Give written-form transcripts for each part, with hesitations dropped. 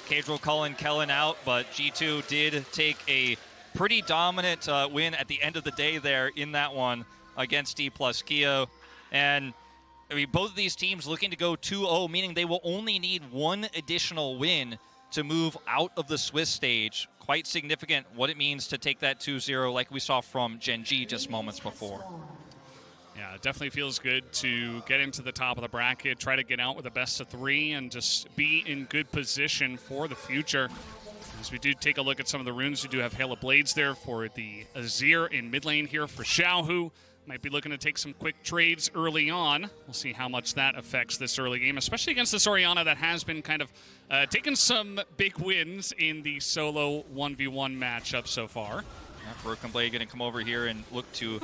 Cadril calling Kellen out, but G2 did take a pretty dominant win at the end of the day there in that one against D plus Keo. And I mean, both of these teams looking to go 2-0, meaning they will only need one additional win to move out of the Swiss stage. Quite significant what it means to take that 2-0 like we saw from Gen G just moments before. Yeah, it definitely feels good to get into the top of the bracket, try to get out with a best of 3, and just be in good position for the future. As we do take a look at some of the runes, we do have Hail of Blades there for the Azir in mid lane here for Xiaohu. Might be looking to take some quick trades early on. We'll see how much that affects this early game, especially against this Orianna that has been kind of taking some big wins in the solo 1v1 matchup so far. Yeah, Broken Blade going to come over here and look to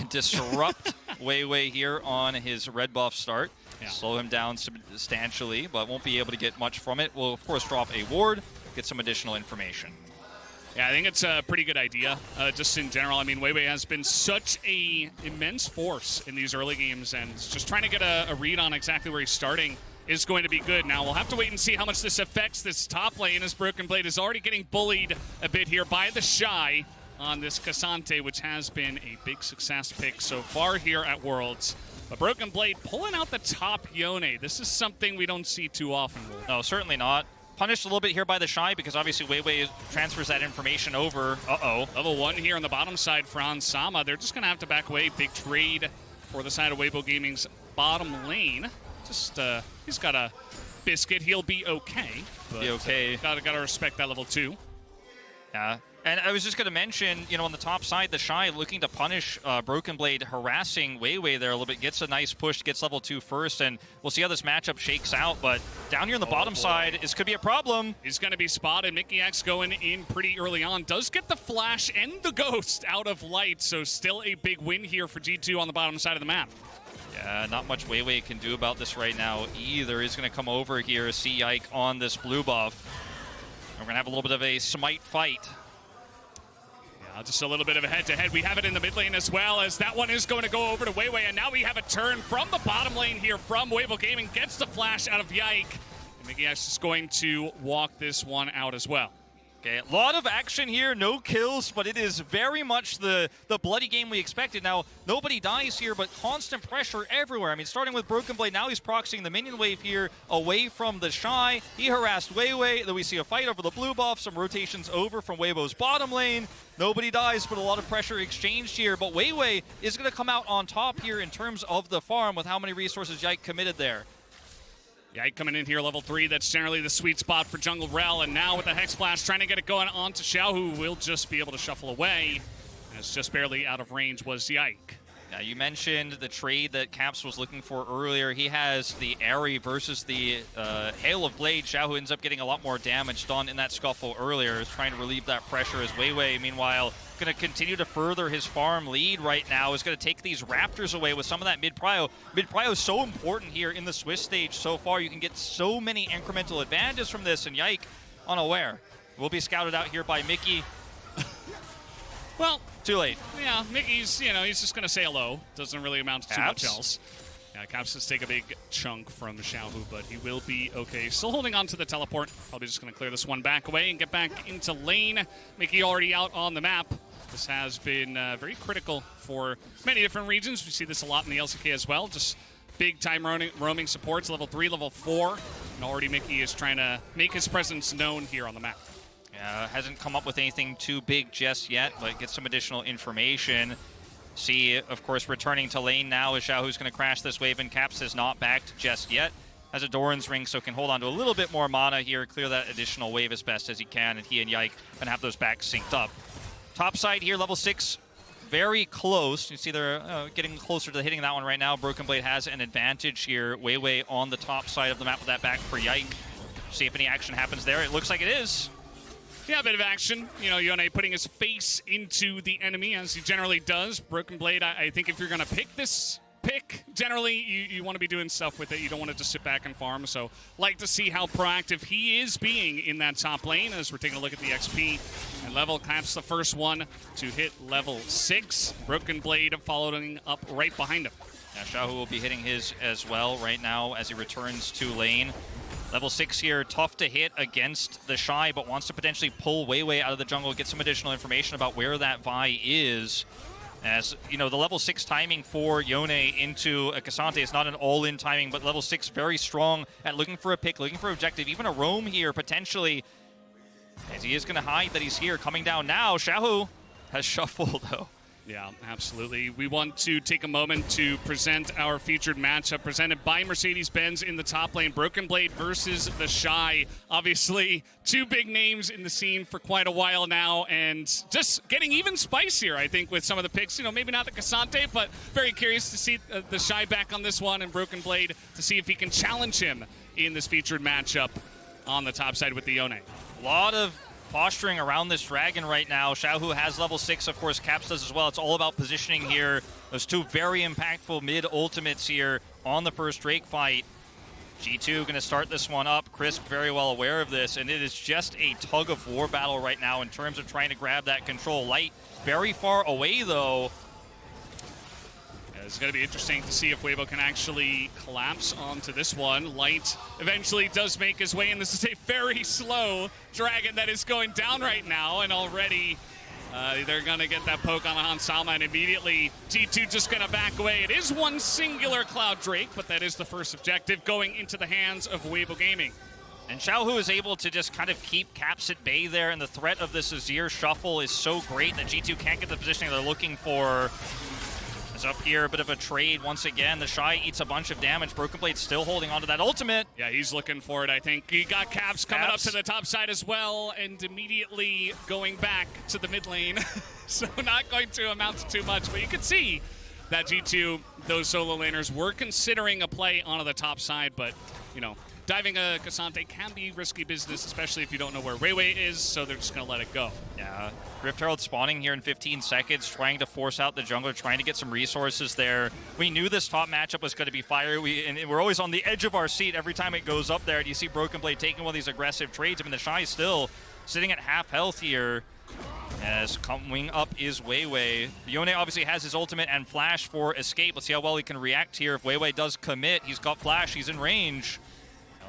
disrupt Weiwei here on his red buff start. Yeah. Slow him down substantially, but won't be able to get much from it. Will, of course, drop a ward, get some additional information. Yeah, I think it's a pretty good idea, just in general. I mean, Weiwei has been such an immense force in these early games, and just trying to get a read on exactly where he's starting is going to be good. Now, we'll have to wait and see how much this affects this top lane, as Broken Blade is already getting bullied a bit here by the Shy on this Cassante, which has been a big success pick so far here at Worlds. But Broken Blade pulling out the top Yone. This is something we don't see too often. No, certainly not. Punished a little bit here by the Shy because obviously Weiwei transfers that information over. Level 1 here on the bottom side for Sama. They're just going to have to back away. Big trade for the side of Weibo Gaming's bottom lane. Just, he's got a biscuit. He'll be okay. But, be okay. Gotta respect that level 2. Yeah. And I was just going to mention, you know, on the top side, the Shy looking to punish Broken Blade, harassing Weiwei there a little bit, gets a nice push, gets level 2 first, and we'll see how this matchup shakes out. But down here on the bottom side, this could be a problem. He's going to be spotted. Mickey X going in pretty early on. Does get the flash and the ghost out of light, so still a big win here for G2 on the bottom side of the map. Yeah, not much Weiwei can do about this right now either. He's going to come over here, see Yike on this blue buff. We're going to have a little bit of a smite fight. Just a little bit of a head-to-head. We have it in the mid lane as well, as that one is going to go over to Weiwei, and now we have a turn from the bottom lane here from Weibo Gaming. Gets the flash out of Yike, and Mickey X is going to walk this one out as well. Okay, a lot of action here, no kills, but it is very much the bloody game we expected. Now, nobody dies here, but constant pressure everywhere. I mean, starting with Broken Blade, now he's proxying the minion wave here away from the Shy. He harassed Weiwei, then we see a fight over the blue buff, some rotations over from Weibo's bottom lane. Nobody dies, but a lot of pressure exchanged here. But Weiwei is going to come out on top here in terms of the farm with how many resources Yike committed there. Yike coming in here, level 3. That's generally the sweet spot for Jungle Rel. And now with the Hex Blast, trying to get it going on to Xiao, who will just be able to shuffle away. And it's just barely out of range was Yike. Yeah, you mentioned the trade that Caps was looking for earlier. He has the Airy versus the Hail of Blade. Xiao, who ends up getting a lot more damage done in that scuffle earlier, is trying to relieve that pressure as Weiwei, meanwhile, going to continue to further his farm lead right now, is going to take these Raptors away with some of that mid-prio. Mid-prio is so important here in the Swiss stage so far. You can get so many incremental advantages from this, and Yike, unaware. Will be scouted out here by Mickey. Well, too late. Yeah, Mickey's, you know, he's just going to say hello. Doesn't really amount to too much else. Yeah, Caps does take a big chunk from Xiaohu, but he will be okay. Still holding on to the teleport. Probably just going to clear this one back away and get back into lane. Mickey already out on the map. This has been very critical for many different regions. We see this a lot in the LCK as well. Just big-time roaming supports, level 3, level 4. And already Mickey is trying to make his presence known here on the map. Hasn't come up with anything too big just yet, but get some additional information. See, of course, returning to lane now is Xiao, who's going to crash this wave, and Caps is not backed just yet. Has a Doran's Ring, so can hold on to a little bit more mana here, clear that additional wave as best as he can, and he and Yike can have those backs synced up. Top side here, level 6, very close. You see they're getting closer to hitting that one right now. Broken Blade has an advantage here. Weiwei on the top side of the map with that back for Yike. See if any action happens there. It looks like it is. Yeah, a bit of action. You know, Yone putting his face into the enemy, as he generally does. Broken Blade, I think if you're going to pick this pick, generally you want to be doing stuff with it. You don't want to just sit back and farm. So, like to see how proactive he is being in that top lane as we're taking a look at the XP and level. Caps the first one to hit level 6. Broken Blade following up right behind him. Yeah, Xiaohu will be hitting his as well right now as he returns to lane. Level 6 here, tough to hit against the Shy, but wants to potentially pull Weiwei out of the jungle, get some additional information about where that Vi is. As, you know, the level 6 timing for Yone into a Cassante is not an all-in timing, but level 6 very strong at looking for a pick, looking for objective, even a roam here potentially. As he is going to hide that he's here, coming down now. Xiaohu has shuffled, though. Yeah, absolutely. We want to take a moment to present our featured matchup presented by Mercedes-Benz in the top lane. Broken Blade versus the Shy. Obviously, two big names in the scene for quite a while now, and just getting even spicier, I think, with some of the picks. You know, maybe not the Cassante, but very curious to see the Shy back on this one and Broken Blade to see if he can challenge him in this featured matchup on the top side with the Yone. A lot of posturing around this dragon right now. Xiaohu has level 6, of course, Caps does as well. It's all about positioning here. Those two very impactful mid ultimates here on the first Drake fight. G2 going to start this one up. Crisp very well aware of this, and it is just a tug of war battle right now in terms of trying to grab that control. Light very far away, though. It's going to be interesting to see if Weibo can actually collapse onto this one. Light eventually does make his way, and this is a very slow dragon that is going down right now, and already they're going to get that poke on Hansama, and immediately G2 just going to back away. It is one singular Cloud Drake, but that is the first objective going into the hands of Weibo Gaming. And Xiaohu is able to just kind of keep Caps at bay there, and the threat of this Azir shuffle is so great that G2 can't get the positioning they're looking for. Up here, a bit of a trade once again. The Shy eats a bunch of damage. Broken Blade still holding onto that ultimate. Yeah, he's looking for it, I think. He got Caps coming up to the top side as well, and immediately going back to the mid lane. So not going to amount to too much, but you can see that G2, those solo laners, were considering a play onto the top side, but, you know, diving a Cassante can be risky business, especially if you don't know where Weiwei is, so they're just going to let it go. Yeah, Rift Herald spawning here in 15 seconds, trying to force out the jungler, trying to get some resources there. We knew this top matchup was going to be fire, and we're always on the edge of our seat every time it goes up there, and you see Broken Blade taking one of these aggressive trades. I mean, the Shy is still sitting at half health here. As coming up is Weiwei. Yone obviously has his ultimate and flash for escape. Let's see how well he can react here. If Weiwei does commit, he's got flash, he's in range.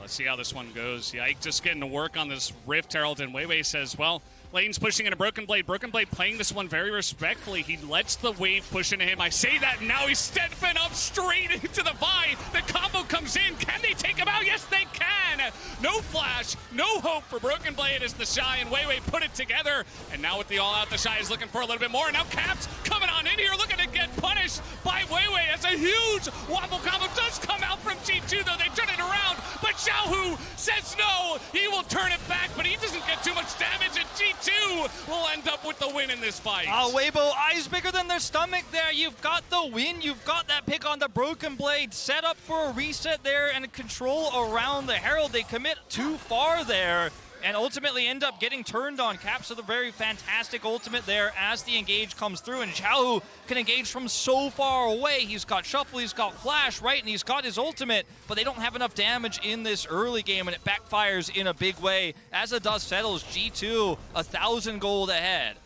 Let's see how this one goes. Yike just getting to work on this Rift Herald, and Weiwei says, well, Lane's pushing into Broken Blade. Broken Blade playing this one very respectfully. He lets the wave push into him. I say that, and now he's stepping up straight into the Vi. The combo comes in. Can they take him out? Yes, they can. No flash, no hope for Broken Blade as the Shy and Weiwei put it together. And now with the all-out, the Shy is looking for a little bit more. And now Caps coming on in here, looking to get punished by Weiwei as a huge wobble combo does come out from G2, though they turn it around. But Xiaohu says no. He will turn it back, but he doesn't get too much damage, and G2 will end up with the win in this fight. Oh, Weibo, eyes bigger than their stomach there. You've got the win. You've got that pick on the Broken Blade. Set up for a reset there and control around the Herald. They commit too far there and ultimately end up getting turned on. Caps with a very fantastic ultimate there as the engage comes through, and Xiaohu can engage from so far away. He's got shuffle, he's got flash, right, and he's got his ultimate, but they don't have enough damage in this early game, and it backfires in a big way. As the dust settles, G2 1,000 gold ahead.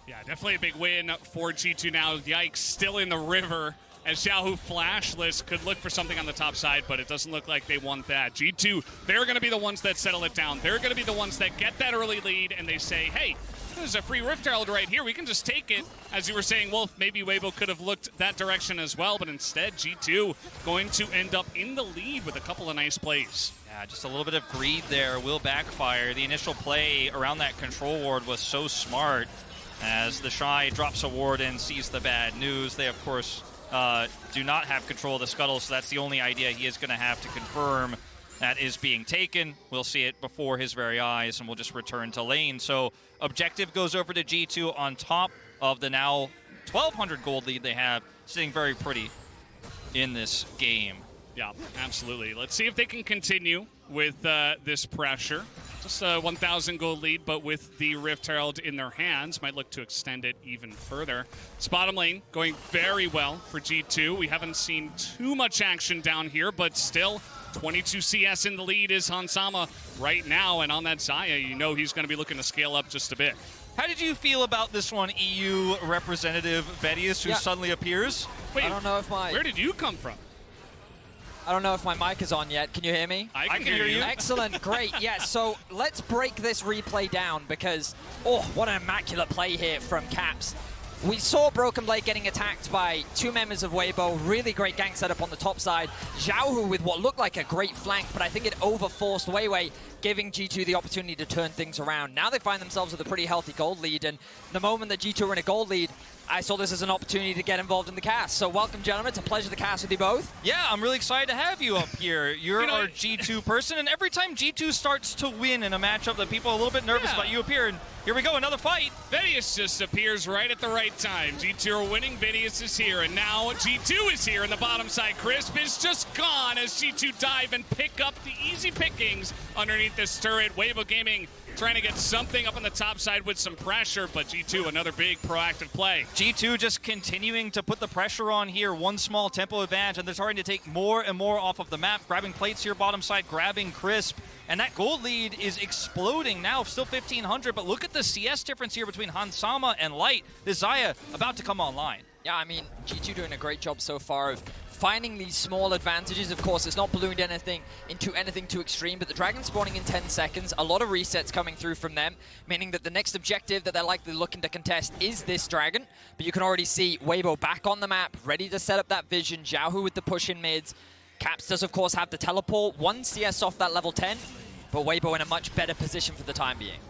Yeah, definitely a big win for G2 now. Yikes, still in the river. As Xiaohu flashless could look for something on the top side, but it doesn't look like they want that. G2, they're going to be the ones that settle it down. They're going to be the ones that get that early lead, and they say, hey, there's a free Rift Herald right here. We can just take it. As you were saying, Wolf, maybe Weibo could have looked that direction as well, but instead G2 going to end up in the lead with a couple of nice plays. Yeah, just a little bit of greed there will backfire. The initial play around that control ward was so smart. As the Shy drops a ward and sees the bad news, they, of course, do not have control of the scuttle, so that's the only idea he is going to have to confirm that is being taken. We'll see it before his very eyes, and we'll just return to lane. So objective goes over to G2 on top of the now 1,200 gold lead they have, sitting very pretty in this game. Yeah, absolutely. Let's see if they can continue with this pressure. Just a 1,000 gold lead, but with the Rift Herald in their hands, might look to extend it even further. This bottom lane going very well for G2. We haven't seen too much action down here, but still 22 CS in the lead is Hansama right now, and on that Xayah, you know he's going to be looking to scale up just a bit. How did you feel about this one, EU representative Vedius, who suddenly appears? Wait, I don't know if where did you come from? I don't know if my mic is on yet. Can you hear me? I can hear you. Excellent, great. Yeah, so let's break this replay down because, oh, what an immaculate play here from Caps. We saw Broken Blade getting attacked by two members of Weibo. Really great gank setup on the top side. Xiaohu with what looked like a great flank, but I think it overforced Weiwei, giving G2 the opportunity to turn things around. Now they find themselves with a pretty healthy gold lead, and the moment that G2 were in a gold lead, I saw this as an opportunity to get involved in the cast. So welcome, gentlemen. It's a pleasure to cast with you both. Yeah, I'm really excited to have you up here. You're our G2 person, and every time G2 starts to win in a matchup that people are a little bit nervous about, you appear, and here we go, another fight. Vedius just appears right at the right time. G2 are winning, Vedius is here, and now G2 is here in the bottom side. Crisp is just gone as G2 dive and pick up the easy pickings underneath this turret. Weibo Gaming trying to get something up on the top side with some pressure, but G2, another big proactive play. G2 just continuing to put the pressure on here, one small tempo advantage, and they're starting to take more and more off of the map, grabbing plates here bottom side, grabbing Crisp, and that gold lead is exploding now, still 1,500, but look at the CS difference here between Hansama and Light. This Xayah about to come online. Yeah, I mean, G2 doing a great job so far of finding these small advantages. Of course, it's not ballooned into anything too extreme, but the Dragon spawning in 10 seconds, a lot of resets coming through from them, meaning that the next objective that they're likely looking to contest is this Dragon. But you can already see Weibo back on the map, ready to set up that vision. Xiaohu with the push in mids. Caps does, of course, have the teleport. One CS off that level 10, but Weibo in a much better position for the time being.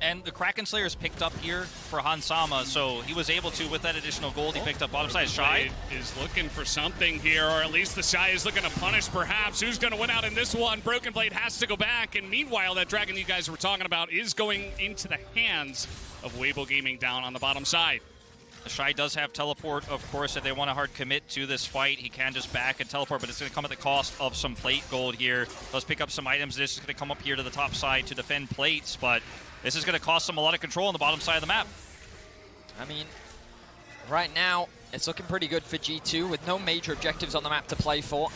And the Kraken Slayer is picked up here for Hansama, so he was able to, with that additional gold, he picked up bottom side. Shy is looking for something here, or at least the Shy is looking to punish perhaps. Who's going to win out in this one? Broken Blade has to go back, and meanwhile, that Dragon you guys were talking about is going into the hands of Weibo Gaming down on the bottom side. The Shy does have teleport, of course. If they want to hard commit to this fight, he can just back and teleport, but it's going to come at the cost of some plate gold here. Let's pick up some items. This is going to come up here to the top side to defend plates, but this is going to cost them a lot of control on the bottom side of the map. I mean, right now, it's looking pretty good for G2 with no major objectives on the map to play for.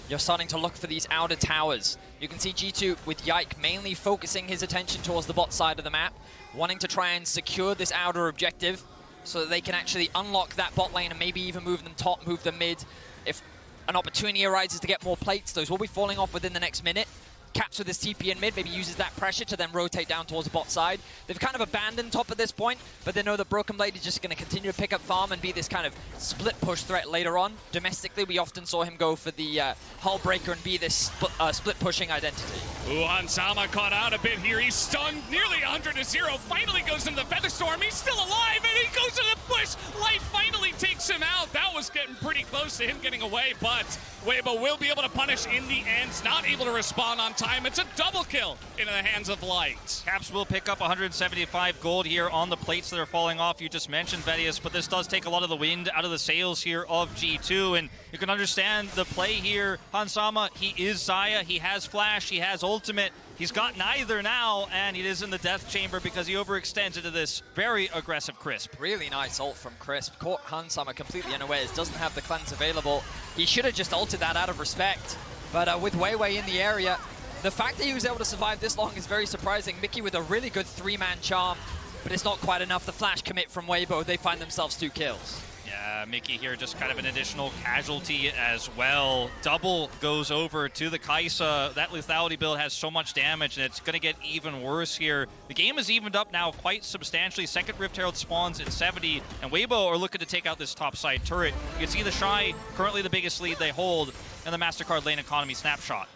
You're starting to look for these outer towers. You can see G2 with Yike mainly focusing his attention towards the bot side of the map, wanting to try and secure this outer objective so that they can actually unlock that bot lane and maybe even move them top, move them mid. If an opportunity arises to get more plates, those will be falling off within the next minute. Caps with his TP in mid, maybe uses that pressure to then rotate down towards the bot side. They've kind of abandoned top at this point, but they know that Broken Blade is just going to continue to pick up farm and be this kind of split push threat later on. Domestically, we often saw him go for the hull breaker and be this split pushing identity. Ooh, Hansama caught out a bit here. He's stunned nearly 100-0. Finally goes into the Featherstorm. He's still alive, and he goes to the push. Light finally takes him out. That was getting pretty close to him getting away, but Weibo will be able to punish in the end. Not able to respond on time. It's a double kill into the hands of Light. Caps will pick up 175 gold here on the plates that are falling off. You just mentioned Vedius, but this does take a lot of the wind out of the sails here of G2, and you can understand the play here. Hansama, he is Xayah, he has flash, he has ultimate. He's got neither now, and he is in the death chamber because he overextends into this very aggressive Crisp. Really nice ult from Crisp. Caught Hansama completely unawares, doesn't have the cleanse available. He should have just ulted that out of respect. But with Weiwei in the area, the fact that he was able to survive this long is very surprising. Mickey with a really good three-man charm, but it's not quite enough. The flash commit from Weibo, they find themselves 2 kills. Yeah, Mickey here just kind of an additional casualty as well. Double goes over to the Kaisa. That lethality build has so much damage, and it's going to get even worse here. The game is evened up now quite substantially. Second Rift Herald spawns at 70, and Weibo are looking to take out this top side turret. You can see the Shy, currently the biggest lead they hold, and the MasterCard lane economy snapshot.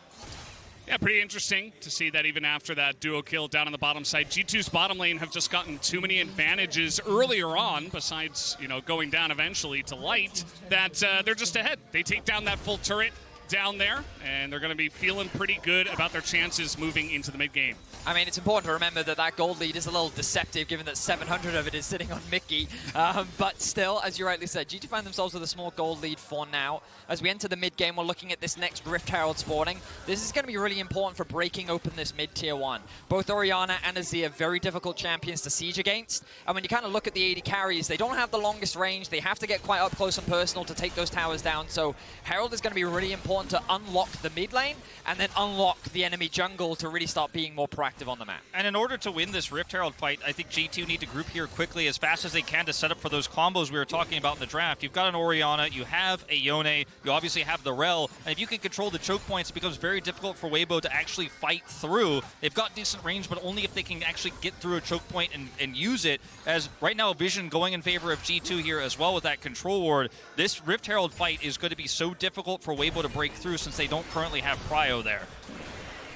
Yeah, pretty interesting to see that even after that duo kill down on the bottom side. G2's bottom lane have just gotten too many advantages earlier on, besides, you know, going down eventually to Light, that they're just ahead. They take down that full turret down there, and they're going to be feeling pretty good about their chances moving into the mid-game. I mean, it's important to remember that that gold lead is a little deceptive given that 700 of it is sitting on Mickey. But still, as you rightly said, G2 find themselves with a small gold lead for now. As we enter the mid-game, we're looking at this next Rift Herald spawning. This is going to be really important for breaking open this mid-tier 1. Both Orianna and Azir, very difficult champions to siege against. And when you kind of look at the AD carries, they don't have the longest range. They have to get quite up close and personal to take those towers down. So Herald is going to be really important Talon to unlock the mid lane and then unlock the enemy jungle to really start being more proactive on the map. And in order to win this Rift Herald fight, I think G2 need to group here quickly as fast as they can to set up for those combos we were talking about in the draft. You've got an Orianna, you have a Yone, you obviously have the Rel, and if you can control the choke points, it becomes very difficult for Weibo to actually fight through. They've got decent range, but only if they can actually get through a choke point and use it, as right now Vision going in favor of G2 here as well with that control ward. This Rift Herald fight is going to be so difficult for Weibo to break through since they don't currently have Prio there.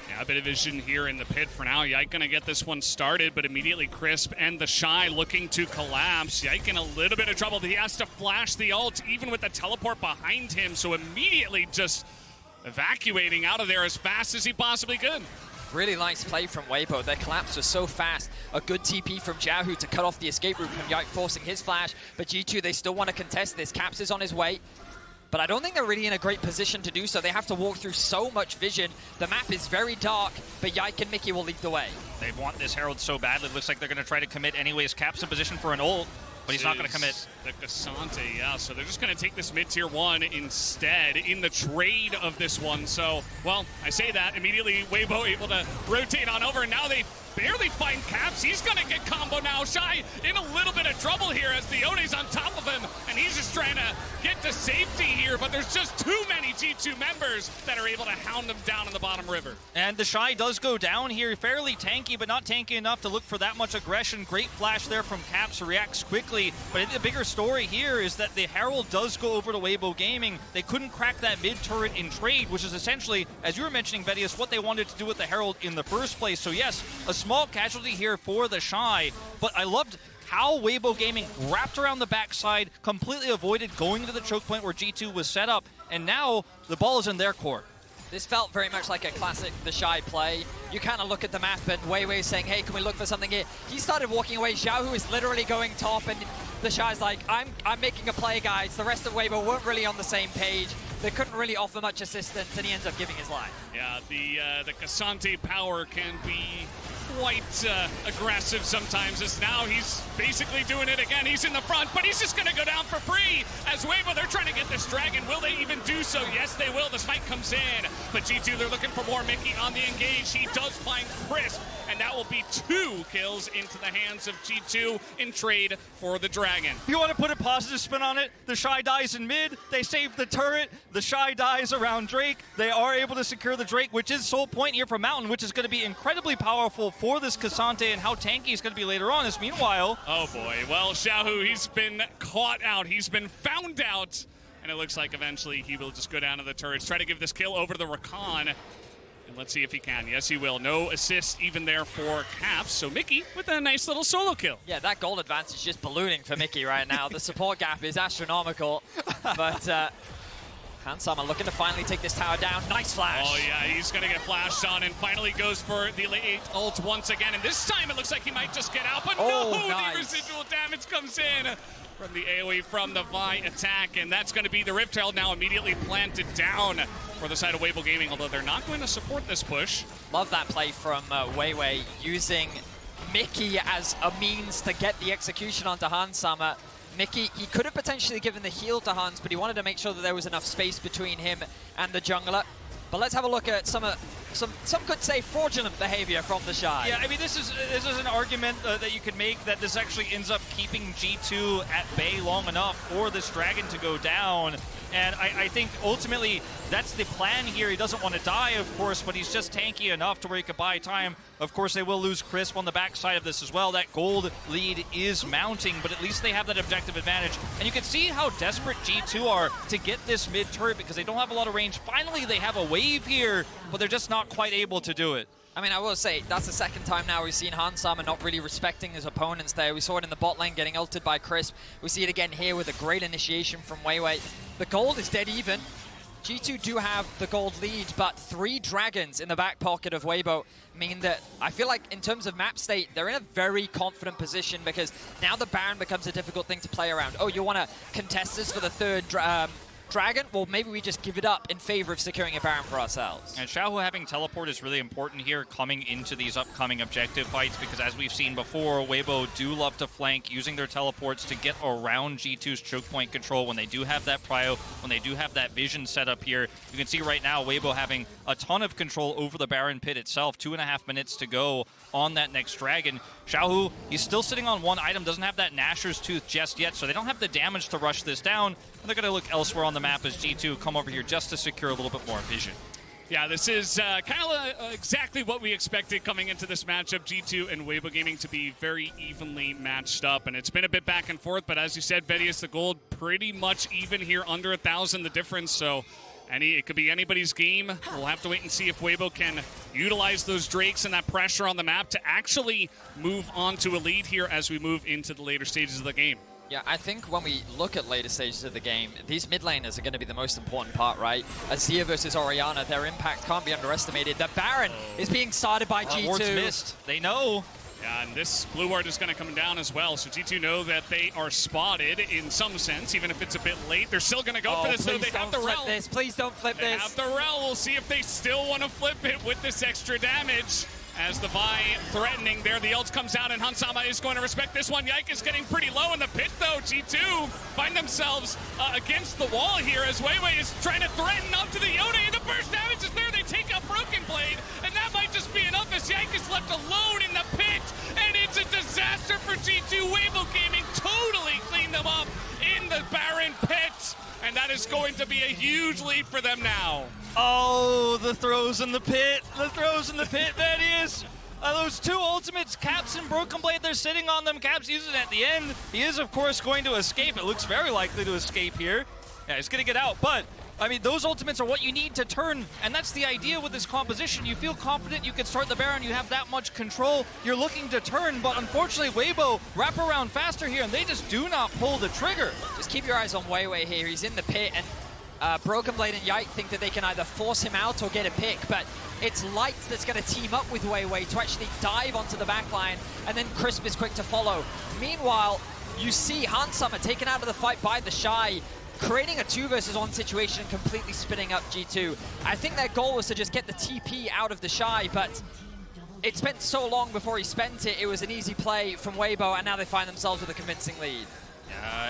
Yeah, a bit of vision here in the pit for now. Yike gonna get this one started, but immediately Crisp and the Shy looking to collapse. Yike in a little bit of trouble. He has to flash the ult even with the teleport behind him, so immediately just evacuating out of there as fast as he possibly could. Really nice play from Weibo. Their collapse was so fast. A good TP from Xiaohu to cut off the escape route from Yike, forcing his flash. But G2, they still want to contest this. Caps is on his way. But I don't think they're really in a great position to do so. They have to walk through so much vision. The map is very dark, but Yike and Mickey will lead the way. They want this Herald so badly. It looks like they're going to try to commit anyways. Caps in position for an ult, but he's not going to commit. The Cassante, yeah, so they're just going to take this mid-tier 1 instead in the trade of this one. So, well, I say that, immediately Weibo able to rotate on over, and now they barely find Caps. He's going to get combo now. Shy in a little bit of trouble here as the Yone's on top of him, and he's just trying to get to safety here, but there's just too many G2 members that are able to hound them down in the bottom river. And the Shy does go down here, fairly tanky, but not tanky enough to look for that much aggression. Great flash there from Caps, who reacts quickly, but I think the bigger story here is that the Herald does go over to Weibo Gaming. They couldn't crack that mid turret in trade, which is essentially, as you were mentioning, Vedius, what they wanted to do with the Herald in the first place. So yes, a small casualty here for the Shy, but I loved how Weibo Gaming wrapped around the backside, completely avoided going to the choke point where G2 was set up, and now the ball is in their court. This felt very much like a classic The Shy play. You kind of look at the map and Weiwei saying, hey, can we look for something here? He started walking away. Xiaohu is literally going top, and the Shy's like, I'm making a play, guys. The rest of Weibo weren't really on the same page. They couldn't really offer much assistance, and he ends up giving his life. Yeah, the Cassante power can be quite aggressive sometimes, as now he's basically doing it again. He's in the front, but he's just going to go down for free as Weibo, they're trying to get this dragon. Will they even do so? Yes, they will. The smite comes in, but G2, they're looking for more. Mickey on the engage. He does find Crisp, and that will be 2 kills into the hands of G2 in trade for the dragon. You want to put a positive spin on it? The Shy dies in mid, they save the turret, the Shy dies around Drake, they are able to secure the Drake, which is sole point here for Mountain, which is going to be incredibly powerful for this Cassante, and how tanky he's going to be later on. As meanwhile, oh boy, well, Xiaohu, he's been caught out, he's been found out, and it looks like eventually he will just go down to the turrets, try to give this kill over to the Rakan. And let's see if he can. Yes, he will. No assist even there for Caps. So Mickey with a nice little solo kill. Yeah, that gold advance is just ballooning for Mickey right now. The support gap is astronomical. But Hansama looking to finally take this tower down. Nice flash. Oh yeah, he's going to get flashed on and finally goes for the late ult once again. And this time it looks like he might just get out. But no, nice. The residual damage comes in from the AoE from the Vi attack. And that's going to be the Rift Herald now immediately planted down for the side of Weibo Gaming, although they're not going to support this push. Love that play from Weiwei, using Mickey as a means to get the execution onto Hansama. Mickey, he could have potentially given the heal to Hans, but he wanted to make sure that there was enough space between him and the jungler. But let's have a look at some could say fraudulent behavior from the Shy. Yeah, I mean, this is an argument that you could make that this actually ends up keeping G2 at bay long enough for this dragon to go down. And I think ultimately that's the plan here. He doesn't want to die, of course, but he's just tanky enough to where he could buy time. Of course, they will lose Crisp on the backside of this as well. That gold lead is mounting, but at least they have that objective advantage. And you can see how desperate G2 are to get this mid turret because they don't have a lot of range. Finally, they have a wave here, but they're just not quite able to do it. I mean, I will say, that's the second time now we've seen Hansama not really respecting his opponents there. We saw it in the bot lane getting ulted by Crisp. We see it again here with a great initiation from Weiwei. The gold is dead even. G2 do have the gold lead, but 3 dragons in the back pocket of Weibo mean that I feel like in terms of map state, they're in a very confident position because now the Baron becomes a difficult thing to play around. Oh, you want to contest this for the third Dragon, well, maybe we just give it up in favor of securing a Baron for ourselves. And Xiaohu having teleport is really important here coming into these upcoming objective fights, because as we've seen before, Weibo do love to flank using their teleports to get around G2's choke point control when they do have that prio, when they do have that vision set up here. You can see right now Weibo having a ton of control over the Baron pit itself. 2.5 minutes to go on that next Dragon. Xiaohu, he's still sitting on one item, doesn't have that Gnasher's Tooth just yet, so they don't have the damage to rush this down. And they're going to look elsewhere on the map as G2 come over here just to secure a little bit more vision. Yeah, this is kind of exactly what we expected coming into this matchup. G2 and Weibo Gaming to be very evenly matched up, and it's been a bit back and forth, but as you said, Vedius, the gold pretty much even here, under 1,000 the difference, so it could be anybody's game. We'll have to wait and see if Weibo can utilize those Drakes and that pressure on the map to actually move on to a lead here as we move into the later stages of the game. Yeah, I think when we look at later stages of the game, these mid laners are going to be the most important part, right? Azir versus Orianna, their impact can't be underestimated. The Baron is being started by G2. Ward's missed. They know. Yeah, and this blue ward is going to come down as well, so G2 know that they are spotted in some sense, even if it's a bit late. They're still going to go for this, though. They have the Rel. Please don't flip this. They have the Rel. We'll see if they still want to flip it with this extra damage. As the Vi threatening there, the ult comes out, and Hansama is going to respect this one. Yike is getting pretty low in the pit, though. G2 find themselves against the wall here as Weiwei is trying to threaten up to the Yoda, and the burst damage is there. They take out Broken Blade, and that might just be enough as Yike is left alone in the pit, and it's a disaster for G2. Weibo Gaming totally cleaned them up in the Baron pit, and that is going to be a huge lead for them now. Oh, the throws in the pit. The throws in the pit, Vedius. Those two ultimates, Caps and Broken Blade, they're sitting on them. Caps uses it at the end. He is, of course, going to escape. It looks very likely to escape here. Yeah, he's going to get out, but I mean, those ultimates are what you need to turn, and that's the idea with this composition. You feel confident, you can start the Baron, you have that much control, you're looking to turn, but unfortunately, Weibo wrap around faster here, and they just do not pull the trigger. Just keep your eyes on Weiwei here. He's in the pit, and Broken Blade and Yike think that they can either force him out or get a pick, but it's Light that's going to team up with Weiwei to actually dive onto the backline, and then Crisp is quick to follow. Meanwhile, you see Hansama taken out of the fight by the Shy, creating a 2 versus 1 situation and completely spinning up G2. I think their goal was to just get the TP out of the Shy, but it spent so long before he spent it. It was an easy play from Weibo, and now they find themselves with a convincing lead.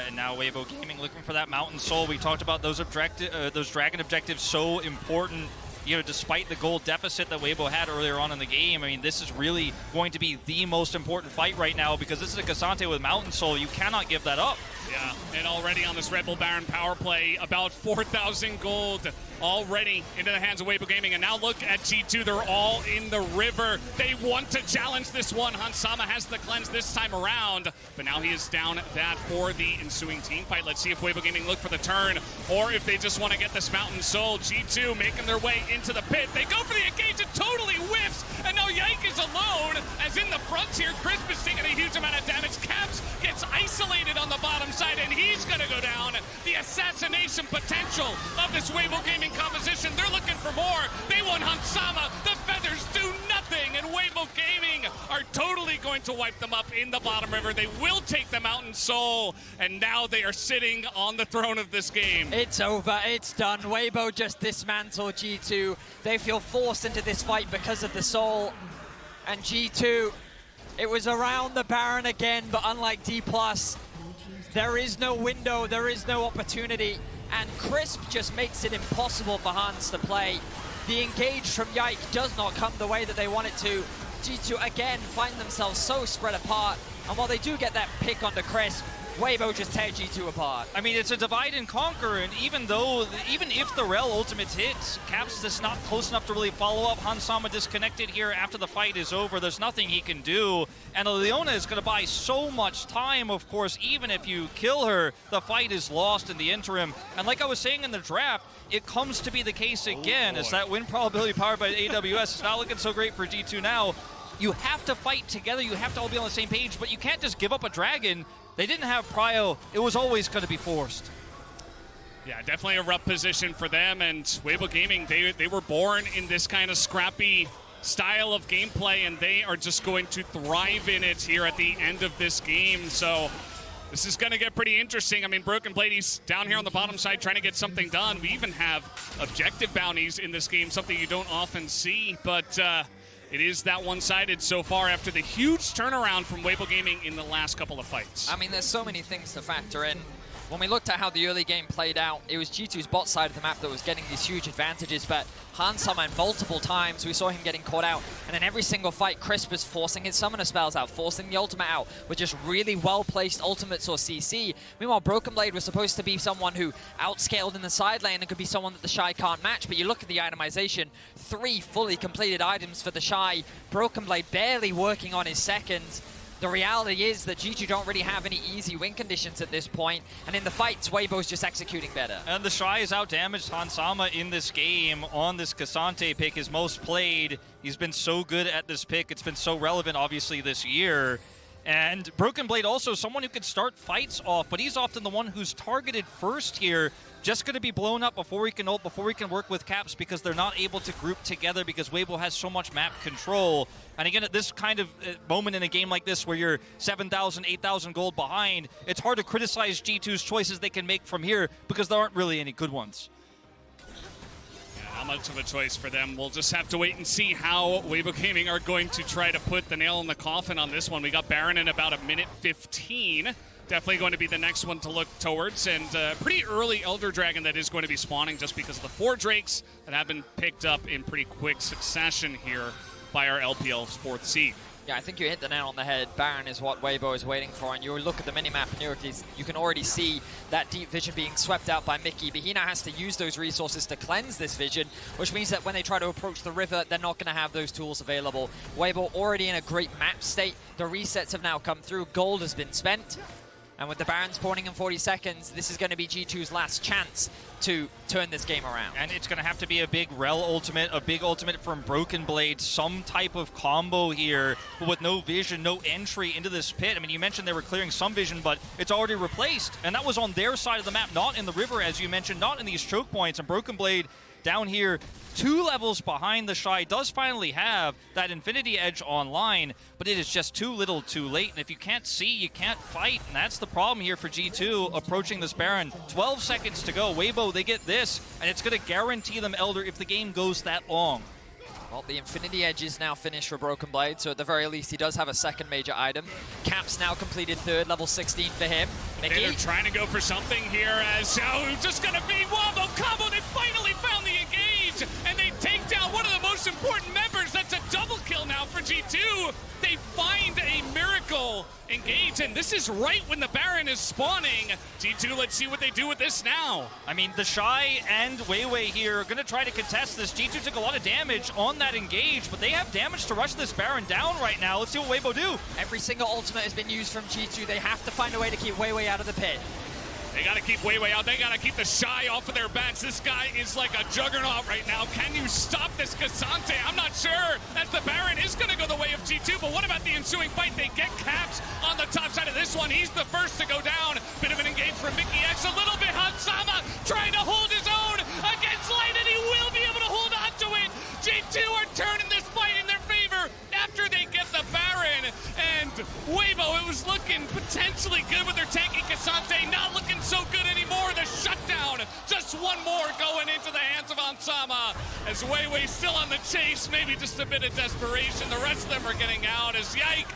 And now Weibo Gaming looking for that Mountain Soul. We talked about those Dragon objectives, so important. You know, despite the gold deficit that Weibo had earlier on in the game, I mean, this is really going to be the most important fight right now, because this is a Cassante with Mountain Soul. You cannot give that up. Yeah, and already on this Red Bull Baron power play, about 4,000 gold already into the hands of Weibo Gaming. And now look at G2, they're all in the river. They want to challenge this one. Hansama has the cleanse this time around, but now he is down that for the ensuing team fight. Let's see if Weibo Gaming look for the turn, or if they just want to get this Mountain Soul. G2 making their way into the pit. They go for the engage, it totally whiffs, and now Yike is alone, as in the front here, Crisp is taking a huge amount of damage. Caps gets isolated on the bottom side, and he's going to go down. The assassination potential of this Weibo Gaming composition. They're looking for more. They want Hansama. The feathers do nothing, and Weibo Gaming are totally going to wipe them up in the bottom river. They will take the Mountain Soul, and now they are sitting on the throne of this game. It's over. It's done. Weibo just dismantled G2. They feel forced into this fight because of the Soul, and G2, it was around the Baron again, but unlike D+, there is no window, there is no opportunity, and Crisp just makes it impossible for Hans to play. The engage from Yike does not come the way that they want it to. G2 again find themselves so spread apart, and while they do get that pick onto Crisp, Weibo just tear G2 apart. I mean, it's a divide and conquer, and even if the Rel ultimates hits, Caps is not close enough to really follow up. Hansama disconnected here after the fight is over. There's nothing he can do, and Leona is going to buy so much time, of course. Even if you kill her, the fight is lost in the interim. And like I was saying in the draft, it comes to be the case again, as that win probability powered by AWS is not looking so great for G2 now. You have to fight together, you have to all be on the same page, but you can't just give up a dragon. They didn't have prio. It was always going to be forced. Yeah, definitely a rough position for them, and Weibo Gaming, they were born in this kind of scrappy style of gameplay, and they are just going to thrive in it here at the end of this game. So This is going to get pretty interesting. I mean, Broken Blade, he's down here on the bottom side trying to get something done. We even have objective bounties in this game, something you don't often see, but it is that one-sided so far after the huge turnaround from Weibo Gaming in the last couple of fights. I mean, there's so many things to factor in. When we looked at how the early game played out, it was G2's bot side of the map that was getting these huge advantages, but Hansaman multiple times, we saw him getting caught out, and in every single fight, Crisp was forcing his summoner spells out, forcing the ultimate out with just really well-placed ultimates or CC. Meanwhile, Broken Blade was supposed to be someone who outscaled in the side lane and could be someone that the Shy can't match, but you look at the itemization, 3 fully completed items for the Shy, Broken Blade barely working on his second. The reality is that G2 don't really have any easy win conditions at this point, and in the fights, Weibo's just executing better. And the Shy has outdamaged Hansama in this game on this Cassante pick, his most played. He's been so good at this pick. It's been so relevant, obviously, this year. And Broken Blade also someone who can start fights off, but he's often the one who's targeted first here. Just going to be blown up before he can ult, before he can work with Caps, because they're not able to group together because Weibo has so much map control. And again, at this kind of moment in a game like this where you're 7,000, 8,000 gold behind, it's hard to criticize G2's choices they can make from here because there aren't really any good ones. Not much of a choice for them. We'll just have to wait and see how Weibo Gaming are going to try to put the nail in the coffin on this one. We got Baron in about a minute 15. Definitely going to be the next one to look towards, and pretty early Elder Dragon that is going to be spawning just because of the 4 Drakes that have been picked up in pretty quick succession here by our LPL's 4th seed. Yeah, I think you hit the nail on the head. Baron is what Weibo is waiting for, and you look at the minimap and you can already see that deep vision being swept out by Mickey, but he now has to use those resources to cleanse this vision, which means that when they try to approach the river, they're not going to have those tools available. Weibo already in a great map state. The resets have now come through. Gold has been spent. And with the Baron spawning in 40 seconds, this is going to be G2's last chance to turn this game around. And it's going to have to be a big Rel ultimate, a big ultimate from Broken Blade, some type of combo here, but with no vision, no entry into this pit. I mean, you mentioned they were clearing some vision, but it's already replaced. And that was on their side of the map, not in the river, as you mentioned, not in these choke points. And Broken Blade down here, 2 levels behind the Shy, does finally have that Infinity Edge online, but it is just too little too late. And if you can't see, you can't fight. And that's the problem here for G2 approaching this Baron. 12 seconds to go. Weibo, they get this, and it's going to guarantee them Elder if the game goes that long. Well, the Infinity Edge is now finished for Broken Blade, so at the very least he does have a second major item. Caps now completed 3rd, level 16 for him. Mickey? They're trying to go for something here as just going to be Wombo combo. They finally found the engage, and they take down one of the most important members. That's a double kill now for G2. They find a miracle engage, and this is right when the Baron is spawning. G2, let's see what they do with this now. I mean, the Shy and Weiwei here are going to try to contest this. G2 took a lot of damage on that engage, but they have damage to rush this Baron down right now. Let's see what Weibo do. Every single ultimate has been used from G2. They have to find a way to keep Weiwei out of the pit. They got to keep Weiwei out. They got to keep the Shy off of their backs. This guy is like a juggernaut right now. Can you stop this Cassante? I'm not sure. As the Baron is going to go the way of G2, but what about the ensuing fight? They get Caps on the top side of this one. He's the first to go down. Bit of an engage from Mickey X. A little bit. Hansama trying to hold his own against Light, and he will be able to hold on to it. G2 are turning this fight in their favor after they get the Baron. And Weibo, it was looking potentially good with their tanky Cassante. Not looking so good anymore. The shutdown. Just one more going into the hands of Ansama. As Weiwei's still on the chase. Maybe just a bit of desperation. The rest of them are getting out as Yike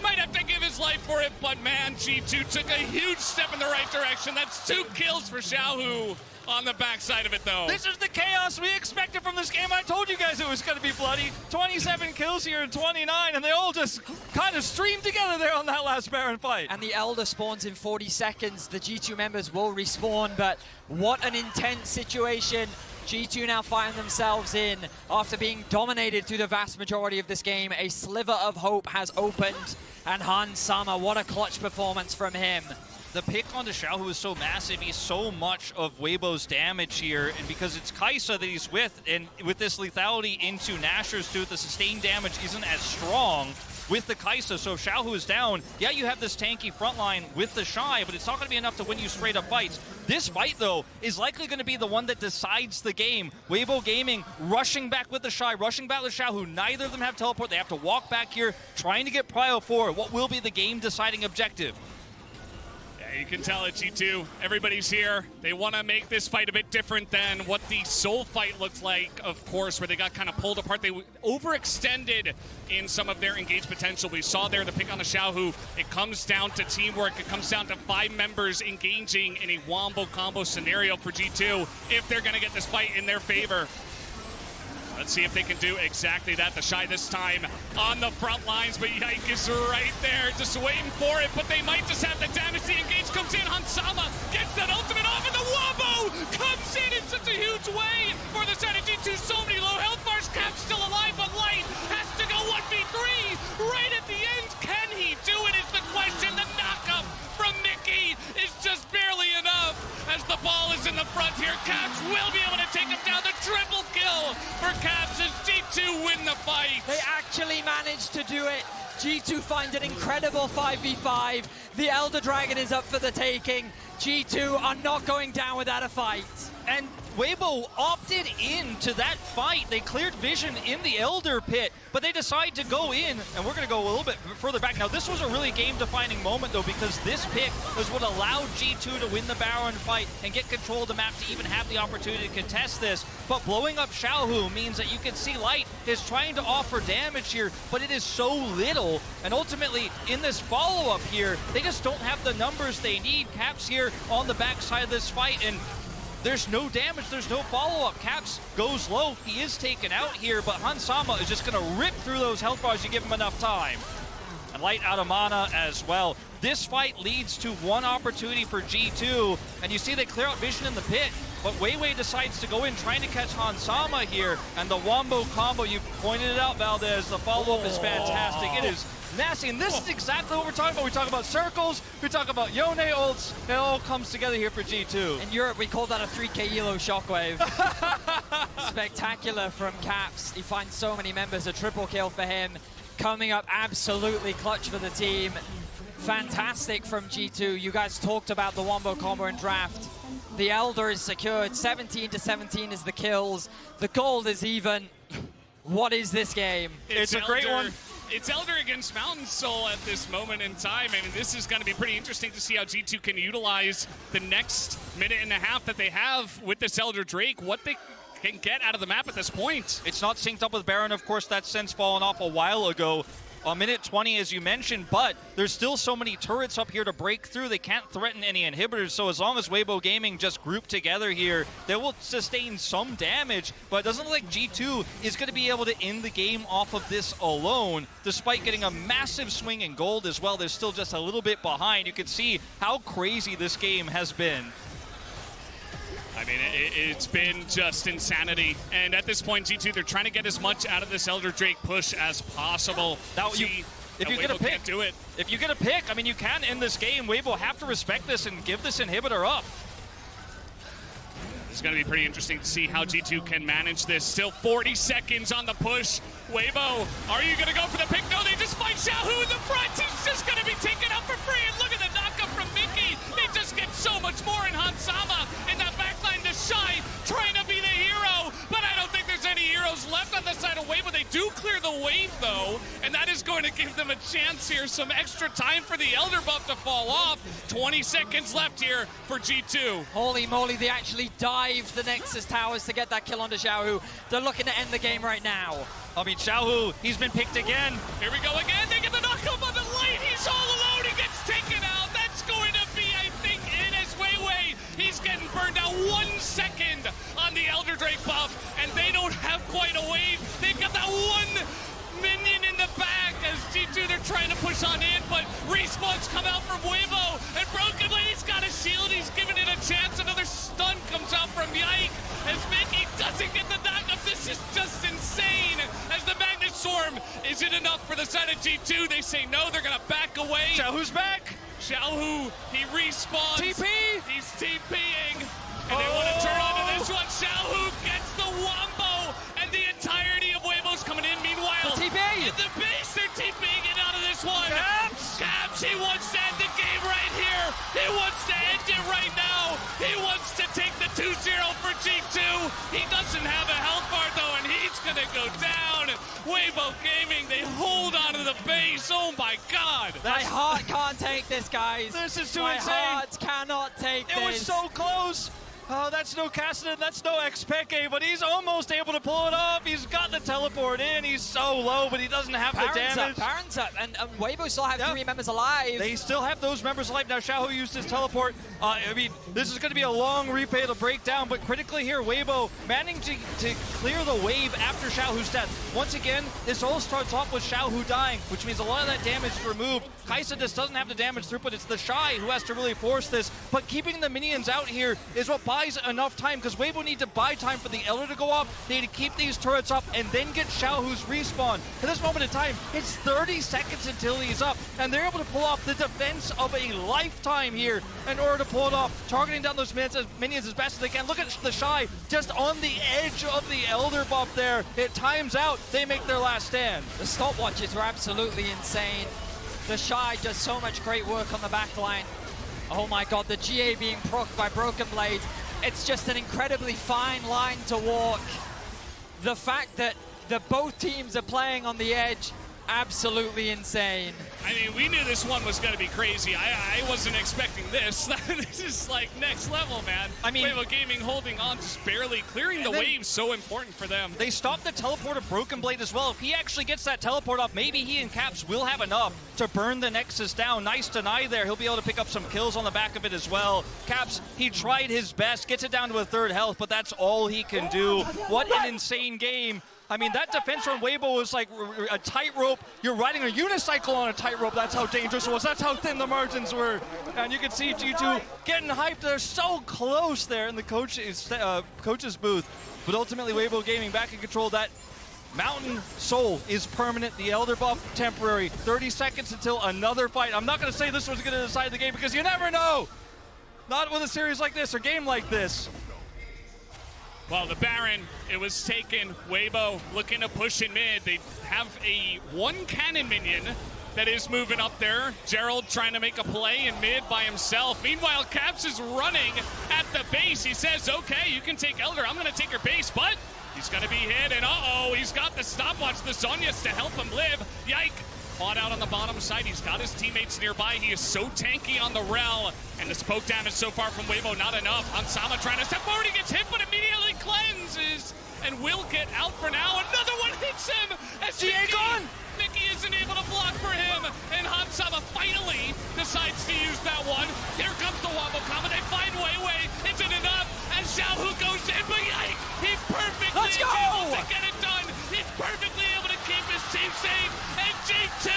might have to give his life for it. But man, G2 took a huge step in the right direction. That's 2 kills for Xiaohu on the backside of it, though. This is the chaos we expected from this game. I told you guys it was going to be bloody. 27 kills here and 29, and they all just kind of streamed together there on that last Baron fight. And the Elder spawns in 40 seconds. The G2 members will respawn, but what an intense situation G2 now find themselves in after being dominated through the vast majority of this game. A sliver of hope has opened, and Hansama, what a clutch performance from him. The pick onto Xiaohu is so massive. He's so much of Weibo's damage here, and because it's Kaisa that he's with, and with this lethality into Nashor's tooth, the sustained damage isn't as strong with the Kaisa. So if Xiaohu is down, yeah, you have this tanky front line with the Shy, but it's not going to be enough to win you straight up fights. This fight, though, is likely going to be the one that decides the game. Weibo Gaming rushing back with the Shy, rushing back with Xiaohu. Neither of them have teleport. They have to walk back here, trying to get Prio 4. What will be the game-deciding objective? You can tell at G2, everybody's here. They want to make this fight a bit different than what the Seoul fight looked like, of course, where they got kind of pulled apart. They overextended in some of their engaged potential. We saw there the pick on the Xiaohu. It comes down to teamwork. It comes down to 5 members engaging in a wombo combo scenario for G2 if they're going to get this fight in their favor. Let's see if they can do exactly that. The Shy this time on the front lines, but Yike is right there, just waiting for it, but they might just have the damage. The engage comes in, Hansama gets that ultimate off, and the Wombo comes in such a huge way for the side of G2. So many low health bars, Cap's still alive, but Light has to go 1v3 right at the end. Can he do it is the question. The knockup from Mickey is just barely enough as the ball is in the front here. Caps will be able to take him down. The triple kill for Caps as G2 win the fight. They actually managed to do it. G2 find an incredible 5v5. The Elder Dragon is up for the taking. G2 are not going down without a fight. And Weibo opted into that fight. They cleared vision in the Elder Pit, but they decide to go in, and we're going to go a little bit further back. Now, this was a really game-defining moment, though, because this pick was what allowed G2 to win the Baron fight and get control of the map to even have the opportunity to contest this. But blowing up Xiaohu means that you can see Light is trying to offer damage here, but it is so little. And ultimately, in this follow-up here, they just don't have the numbers they need. Caps here on the backside of this fight, and there's no damage, there's no follow-up. Caps goes low, he is taken out here, but Hansama is just gonna rip through those health bars, you give him enough time. And Light out of mana as well. This fight leads to one opportunity for G2, and you see they clear out vision in the pit, but Weiwei decides to go in trying to catch Hansama here, and the Wombo combo, you pointed it out, Valdez, the follow-up is fantastic. It is nasty, and this is exactly what we're talking about. We talk about circles, we talk about Yone ults, it all comes together here for G2. In Europe, we call that a 3k Elo shockwave. Spectacular from Caps. He finds so many members, a triple kill for him. Coming up absolutely clutch for the team. Fantastic from G2. You guys talked about the Wombo combo and draft. The Elder is secured. 17 to 17 is the kills. The gold is even. What is this game? It's a great one. It's Elder against Mountain Soul at this moment in time, and this is going to be pretty interesting to see how G2 can utilize the next minute and a half that they have with this Elder Drake, what they can get out of the map at this point. It's not synced up with Baron, of course, that's since fallen off a while ago. A minute 20, as you mentioned, but there's still so many turrets up here to break through. They can't threaten any inhibitors, so as long as Weibo Gaming just group together here, they will sustain some damage, but it doesn't look like G2 is going to be able to end the game off of this alone, despite getting a massive swing in gold as well. They're still just a little bit behind. You can see how crazy this game has been. I mean, it's been just insanity. And at this point, G2, they're trying to get as much out of this Elder Drake push as possible. Now, if you get a pick, if you get a pick, I mean, you can end this game. Weibo have to respect this and give this inhibitor up. It's going to be pretty interesting to see how G2 can manage this. Still 40 seconds on the push. Weibo, are you going to go for the pick? No, they just find Xiaohu in the front. He's just going to be taken out for free. And look at the knockup from Mickey. He just gets so much more in Hansama. In that backline, the Shy trying to be the hero. But I don't think there's any heroes left on the side of Weibo. They do clear the wave, though. And that is going to give them a chance here. Some extra time for the Elder buff to fall off. 20 seconds left here for G2. Holy moly, they actually dived the Nexus towers to get that kill onto Xiaohu. They're looking to end the game right now. I mean, Xiaohu, he's been picked again. Here we go again. They get the knockup on the Light. He's all alone. He gets taken out. That's going to be, I think, in his Weiwei. He's getting burned out 1 second on the Elder Drake buff, and they don't have quite a wave. They've got that one minion in the back as G2, they're trying to push on in, but respawns come out from Weibo, and Broken Lady's got a shield. He's giving it a chance. Another stun comes out from Yike as Mickey doesn't get the knockup. This is just insane as the Magnet Storm. Is it enough for the side of G2? They say no. They're going to back away. Xiaohu's back. Xiaohu, he respawns. TP. He's TPing. And they want to turn onto this one. Xiaohu gets the Wombo, and the entirety of Weibo's coming in. Meanwhile, The TP. in the base, they're TPing it out of this one. Caps, he wants to end the game right here. He wants to end it right now. He wants to take the 2-0 for G2. He doesn't have a health bar, though, and he's going to go down. Weibo Gaming, they hold on to the base. Oh, my God. My heart can't take this, guys. This is too My insane. heart cannot take this. It was so close. Oh, that's no Cassidy, that's no Xpeke, but he's almost able to pull it off. He's got the teleport in. He's so low, but he doesn't have the damage. Baron's up, and Weibo still have 3 members alive. They still have those members alive. Now, Xiaohu used his teleport. I mean, this is going to be a long replay to break down, but critically here, Weibo managing to clear the wave after Xiaohu's death. Once again, this all starts off with Xiaohu dying, which means a lot of that damage is removed. Kaisa just doesn't have the damage throughput. It's the Shy who has to really force this, but keeping the minions out here is what buys enough time, because Weibo need to buy time for the Elder to go off. They need to keep these turrets up and then get Xiaohu's respawn. At this moment in time, it's 30 seconds until he's up, and they're able to pull off the defense of a lifetime here in order to pull it off, targeting down those minions as best as they can. Look at the Shy just on the edge of the Elder buff there. It times out. They make their last stand. The stopwatches were absolutely insane. The Shy does so much great work on the back line. Oh my god, the GA being procced by Broken Blade. It's just an incredibly fine line to walk. The fact that both teams are playing on the edge, absolutely insane. I mean, we knew this one was going to be crazy. I wasn't expecting this. This is like next level, man. I mean, Weibo Gaming holding on, just barely clearing the waves. So important for them. They stopped the teleport of Broken Blade as well. If he actually gets that teleport off, maybe he and Caps will have enough to burn the Nexus down. Nice deny there. He'll be able to pick up some kills on the back of it as well. Caps, he tried his best, gets it down to a 3rd health, but that's all he can do. What an insane game. I mean, that defense from Weibo was like a tightrope. You're riding a unicycle on a tightrope. That's how dangerous it was. That's how thin the margins were. And you can see G2 getting hyped. They're so close there in the coach's booth. But ultimately, Weibo Gaming back in control. That Mountain Soul is permanent. The Elder buff, temporary. 30 seconds until another fight. I'm not going to say this one's going to decide the game, because you never know. Not with a series like this or game like this. Well, the Baron, it was taken. Weibo looking to push in mid. They have a 1 cannon minion that is moving up there. Gerald trying to make a play in mid by himself. Meanwhile, Caps is running at the base. He says, okay, you can take Elder. I'm going to take your base, but he's going to be hit. And uh-oh, he's got the stopwatch, the Zhonya's to help him live. Yike. Fought out on the bottom side. He's got his teammates nearby. He is so tanky on the rel. And the poke damage so far from Weibo, not enough. Hansama trying to step forward. He gets hit, but immediately cleanses. And will get out for now. Another one hits him. As GA gone. Mickey isn't able to block for him. And Hansama finally decides to use that one. Here comes the Weibo combo. They find Weiwei. Isn't enough. And Xiaohu goes in. But yike, he perfectly is able to get it done. He's perfectly able to keep his team safe. And G2,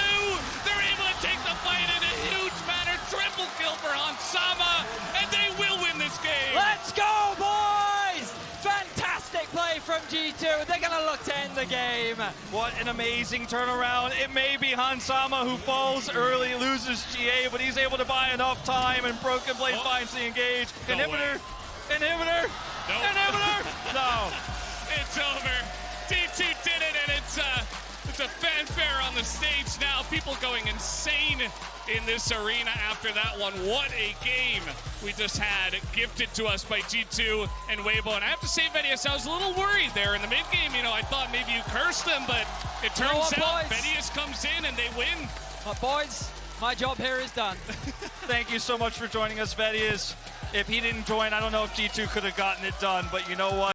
they're able to take the fight in a huge manner. Triple kill for Hansama. And they will win this game. Let's go, boys! Fantastic play from G2. They're going to look to end the game. What an amazing turnaround. It may be Hansama who falls early, loses GA, but he's able to buy enough time, and Broken Blade finds the engage. No Inhibitor! Inhibitor! Nope. Inhibitor! No. It's over. G2 did it, and it's a fanfare on the stage now. People going insane in this arena after that one. What a game we just had, gifted to us by G2 and Weibo. And I have to say, Vedius, I was a little worried there in the mid-game. You know, I thought maybe you cursed them, but it turns out Vedius comes in and they win. But boys, my job here is done. Thank you so much for joining us, Vedius. If he didn't join, I don't know if G2 could have gotten it done, but you know what?